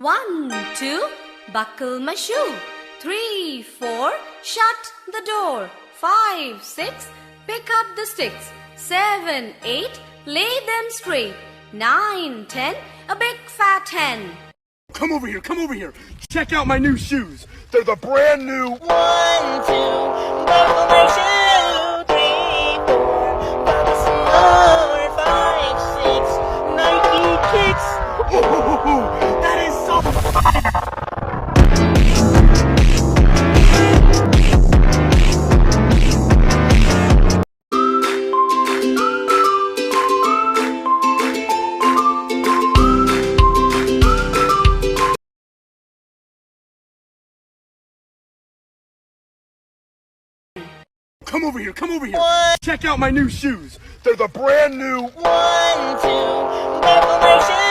1, 2, buckle my shoe. 3, 4, shut the door. 5, 6, pick up the sticks. 7, 8, lay them straight. 9, 10, a big fat hen. Come over here. Check out my new shoes. They're the brand new 1, 2, buckle my shoe. 3, 4, buckle some more. 5, 6, Nike kicks. Ooh, that is so fire! Come over here. Check out my new shoes. They're the brand new 1, 2, buckle my shoe.